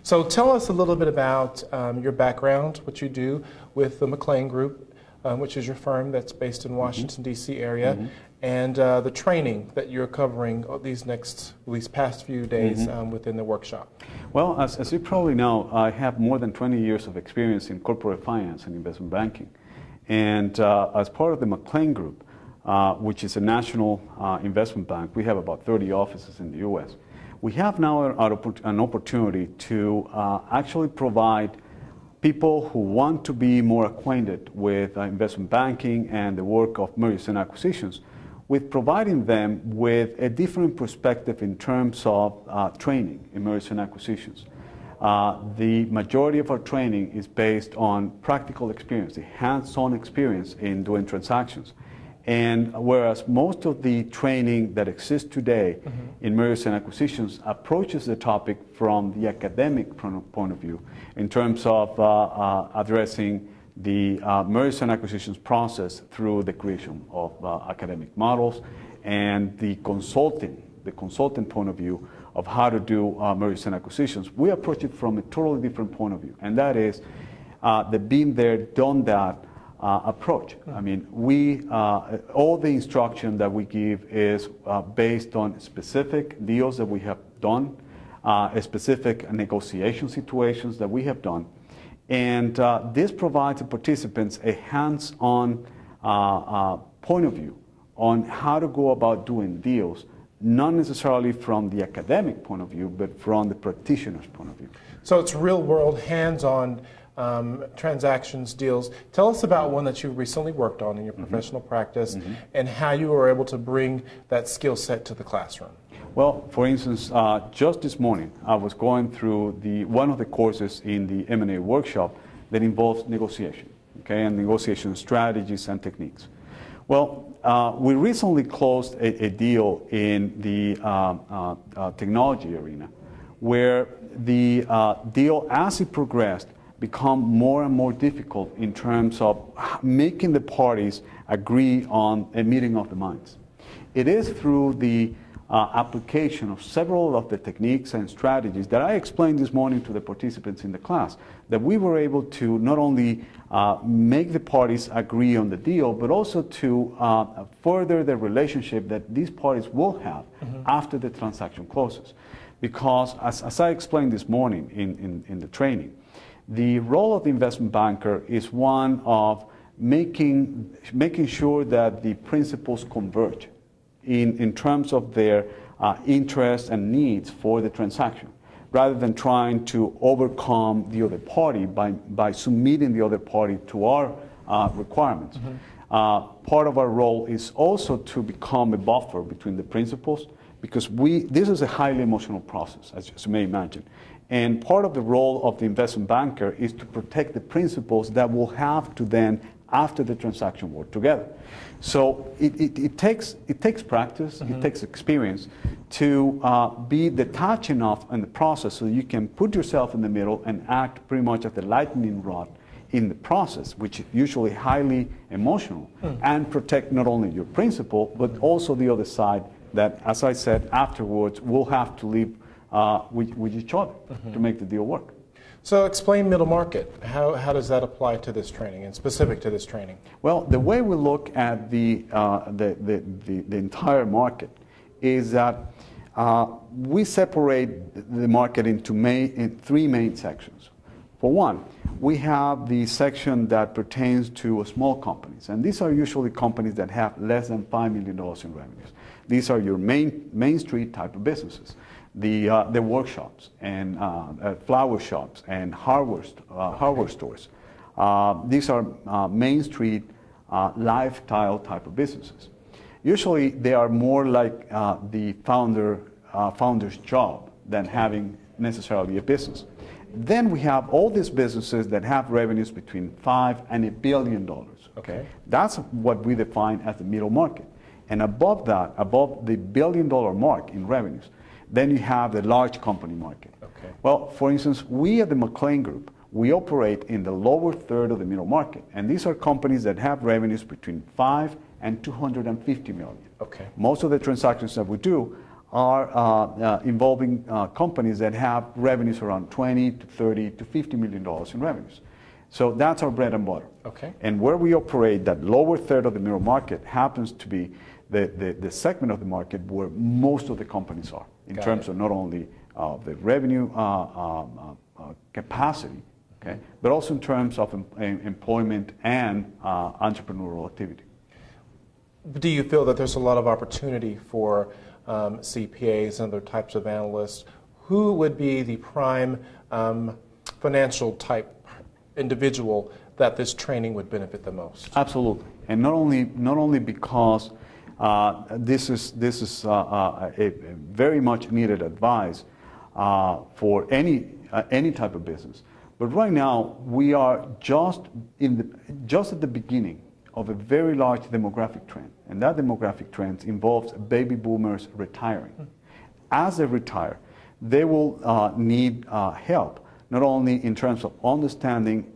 So tell us a little bit about your background, what you do with the McLean Group, which is your firm that's based in Washington, D.C. area, and the training that you're covering these past few days within the workshop. Well, as you probably know, I have more than 20 years of experience in corporate finance and investment banking. And as part of the McLean Group, which is a national investment bank, we have about 30 offices in the U.S. We have now an opportunity to actually provide people who want to be more acquainted with investment banking and the work of mergers and acquisitions, with providing them with a different perspective in terms of training in mergers and acquisitions. The majority of our training is based on practical experience, the hands-on experience in doing transactions. And whereas most of the training that exists today in mergers and acquisitions approaches the topic from the academic point of view in terms of addressing the mergers and acquisitions process through the creation of academic models and the consultant point of view of how to do mergers and acquisitions, we approach it from a totally different point of view, and that is the been there, done that approach. I mean, all the instruction that we give is based on specific deals that we have done, specific negotiation situations that we have done, and this provides the participants a hands-on point of view on how to go about doing deals, not necessarily from the academic point of view, but from the practitioner's point of view. So it's real-world, hands-on transactions, deals. Tell us about one that you recently worked on in your professional practice and how you were able to bring that skill set to the classroom. Well, for instance, just this morning, I was going through one of the courses in the M&A workshop that involves negotiation, okay, and negotiation strategies and techniques. Well, we recently closed a deal in the technology arena where the deal, as it progressed, become more and more difficult in terms of making the parties agree on a meeting of the minds. It is through the application of several of the techniques and strategies that I explained this morning to the participants in the class that we were able to not only make the parties agree on the deal, but also to further the relationship that these parties will have after the transaction closes. Because as I explained this morning in the training, the role of the investment banker is one of making sure that the principals converge in terms of their interests and needs for the transaction, rather than trying to overcome the other party by submitting the other party to our requirements. Part of our role is also to become a buffer between the principals, because this is a highly emotional process, as you may imagine. And part of the role of the investment banker is to protect the principals that will have to then, after the transaction, work together. So it takes practice, it takes experience to be detached enough in the process so you can put yourself in the middle and act pretty much as the lightning rod in the process, which is usually highly emotional, and protect not only your principal, but also the other side that, as I said, afterwards will have to live with each other to make the deal work. So explain middle market. How does that apply to this training and specific to this training? Well, the way we look at the entire market is that we separate the market in three main sections. For one, we have the section that pertains to small companies, and these are usually companies that have less than $5 million in revenues. These are your main street type of businesses. The workshops and flower shops and hardware stores. These are Main Street lifestyle type of businesses. Usually they are more like the founder's job than having necessarily a business. Then we have all these businesses that have revenues between $5 and $1 billion. Okay, that's what we define as the middle market. And above that, above the $1 billion mark in revenues, then you have the large company market. Okay. Well, for instance, we at the McLean Group, we operate in the lower third of the middle market, and these are companies that have revenues between $5 and $250 million. Okay. Most of the transactions that we do are involving companies that have revenues around 20 to 30 to $50 million in revenues. So that's our bread and butter. Okay. And where we operate, that lower third of the middle market happens to be the segment of the market where most of the companies are in terms of not only the revenue capacity, okay, but also in terms of employment and entrepreneurial activity. Do you feel that there's a lot of opportunity for CPAs and other types of analysts? Who would be the prime financial type individual that this training would benefit the most? Absolutely, and not only because this is a very much needed advice for any type of business, but right now we are just at the beginning of a very large demographic trend, and that demographic trend involves baby boomers retiring. As they retire, they will need help, not only in terms of understanding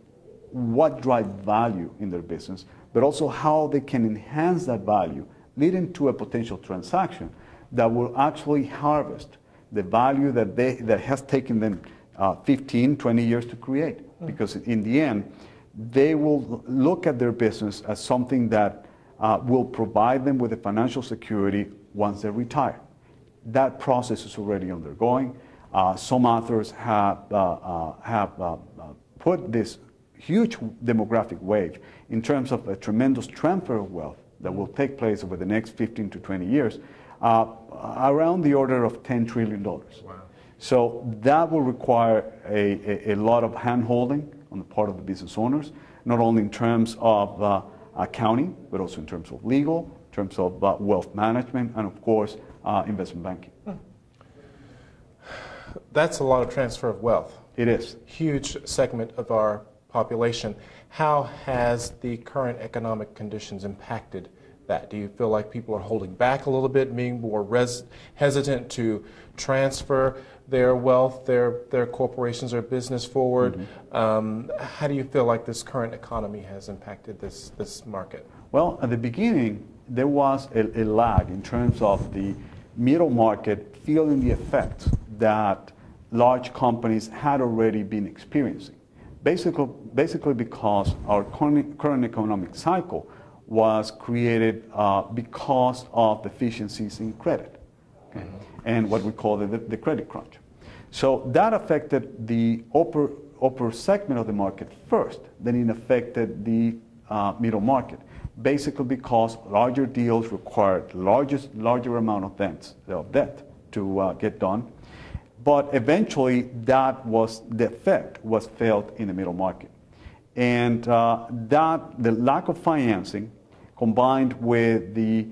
what drives value in their business, but also how they can enhance that value, leading to a potential transaction that will actually harvest the value that has taken them 15, 20 years to create. Because in the end, they will look at their business as something that will provide them with a financial security once they retire. That process is already undergoing. Some authors have put this huge demographic wave in terms of a tremendous transfer of wealth that will take place over the next 15 to 20 years, around the order of $10 trillion. Wow. So that will require a lot of hand-holding on the part of the business owners, not only in terms of accounting, but also in terms of legal, in terms of wealth management, and of course, investment banking. That's a lot of transfer of wealth. It is. Huge segment of our population. How has the current economic conditions impacted that? Do you feel like people are holding back a little bit, being more hesitant to transfer their wealth, their corporations or business forward? How do you feel like this current economy has impacted this market? Well, at the beginning, there was a lag in terms of the middle market feeling the effects that large companies had already been experiencing. Basically because our current economic cycle was created because of deficiencies in credit, okay? And what we call the credit crunch. So that affected the upper segment of the market first, then it affected the middle market, basically because larger deals required larger amount of debt to get done. But eventually, the effect was felt in the middle market. And the lack of financing, combined with the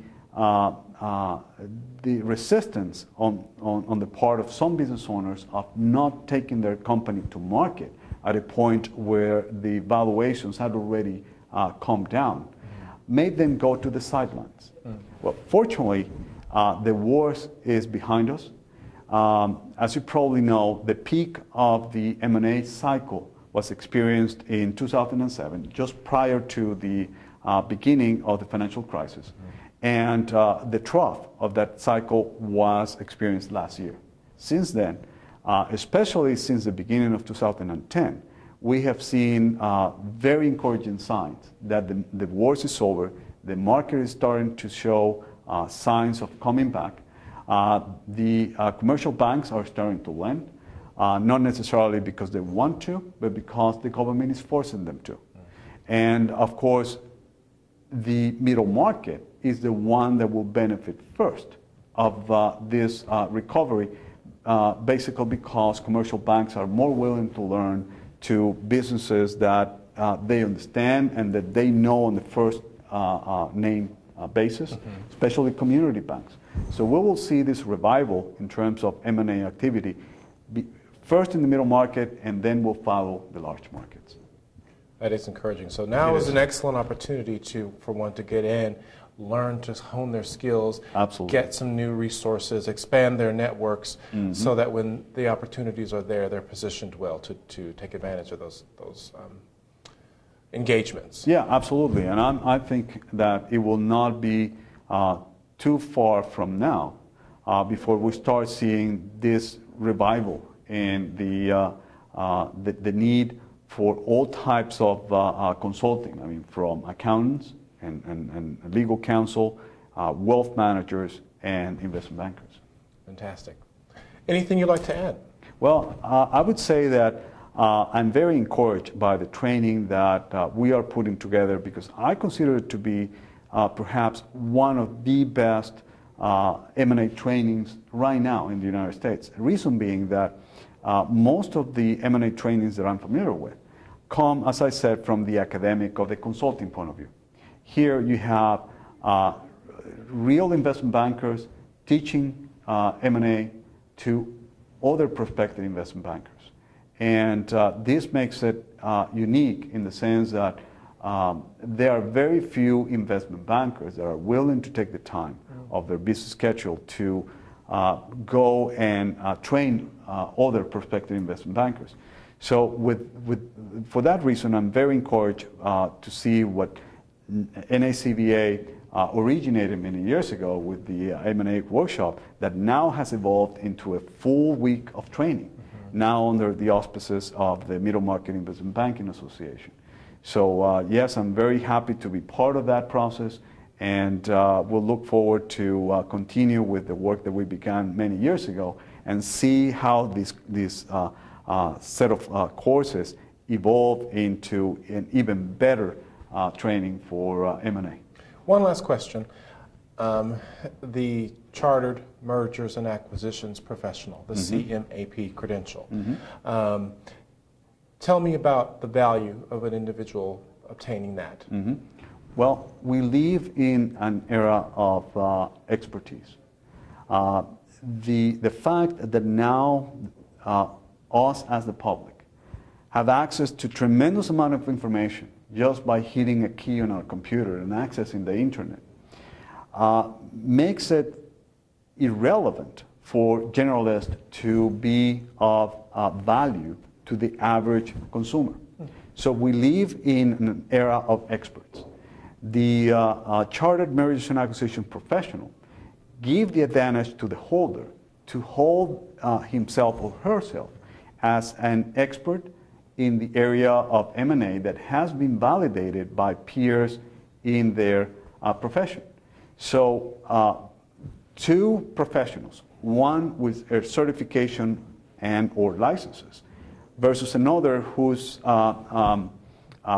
resistance on the part of some business owners of not taking their company to market at a point where the valuations had already come down, made them go to the sidelines. Well, fortunately, the worst is behind us. As you probably know, the peak of the M&A cycle was experienced in 2007, just prior to the beginning of the financial crisis. And the trough of that cycle was experienced last year. Since then, especially since the beginning of 2010, we have seen very encouraging signs that the worst is over, the market is starting to show signs of coming back. The commercial banks are starting to lend, not necessarily because they want to, but because the government is forcing them to. And of course, the middle market is the one that will benefit first of this recovery, basically because commercial banks are more willing to lend to businesses that they understand and that they know on the first name basis, especially community banks. So we will see this revival in terms of M&A activity, first in the middle market, and then we'll follow the large markets. That is encouraging. So now is an excellent opportunity for one to get in, learn to hone their skills, get some new resources, expand their networks, so that when the opportunities are there, they're positioned well to take advantage of those engagements. Yeah, absolutely. And I think that it will not be too far from now before we start seeing this revival in the need for all types of consulting. I mean, from accountants and legal counsel, wealth managers, and investment bankers. Fantastic. Anything you'd like to add? Well, I would say that I'm very encouraged by the training that we are putting together, because I consider it to be perhaps one of the best M&A trainings right now in the United States. The reason being that most of the M&A trainings that I'm familiar with come, as I said, from the academic or the consulting point of view. Here you have real investment bankers teaching M&A to other prospective investment bankers. And this makes it unique in the sense that there are very few investment bankers that are willing to take the time of their busy schedule to go and train other prospective investment bankers. So for that reason, I'm very encouraged to see what NACBA originated many years ago with the M&A workshop that now has evolved into a full week of training, now under the auspices of the Middle Market Investment Banking Association. So yes, I'm very happy to be part of that process, and we'll look forward to continue with the work that we began many years ago and see how this set of courses evolve into an even better training for M&A. One last question. The Chartered Mergers and Acquisitions Professional, the CMAP credential. Tell me about the value of an individual obtaining that. Well, we live in an era of expertise. The fact that now us as the public have access to tremendous amount of information just by hitting a key on our computer and accessing the internet makes it irrelevant for generalists to be of value to the average consumer. So we live in an era of experts. The Chartered Mergers and Acquisition Professional give the advantage to the holder to hold himself or herself as an expert in the area of M&A that has been validated by peers in their profession. So two professionals, one with a certification and or licenses versus another whose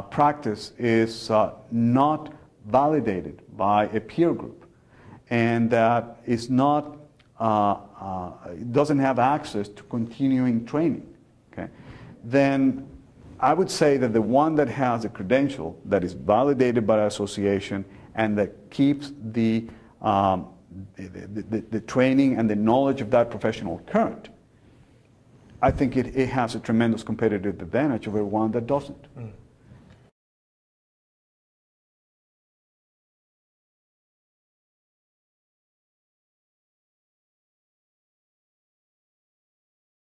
practice is not validated by a peer group and that is not doesn't have access to continuing training, okay, then I would say that the one that has a credential that is validated by the association and that keeps the training and the knowledge of that professional current, I think it has a tremendous competitive advantage over one that doesn't.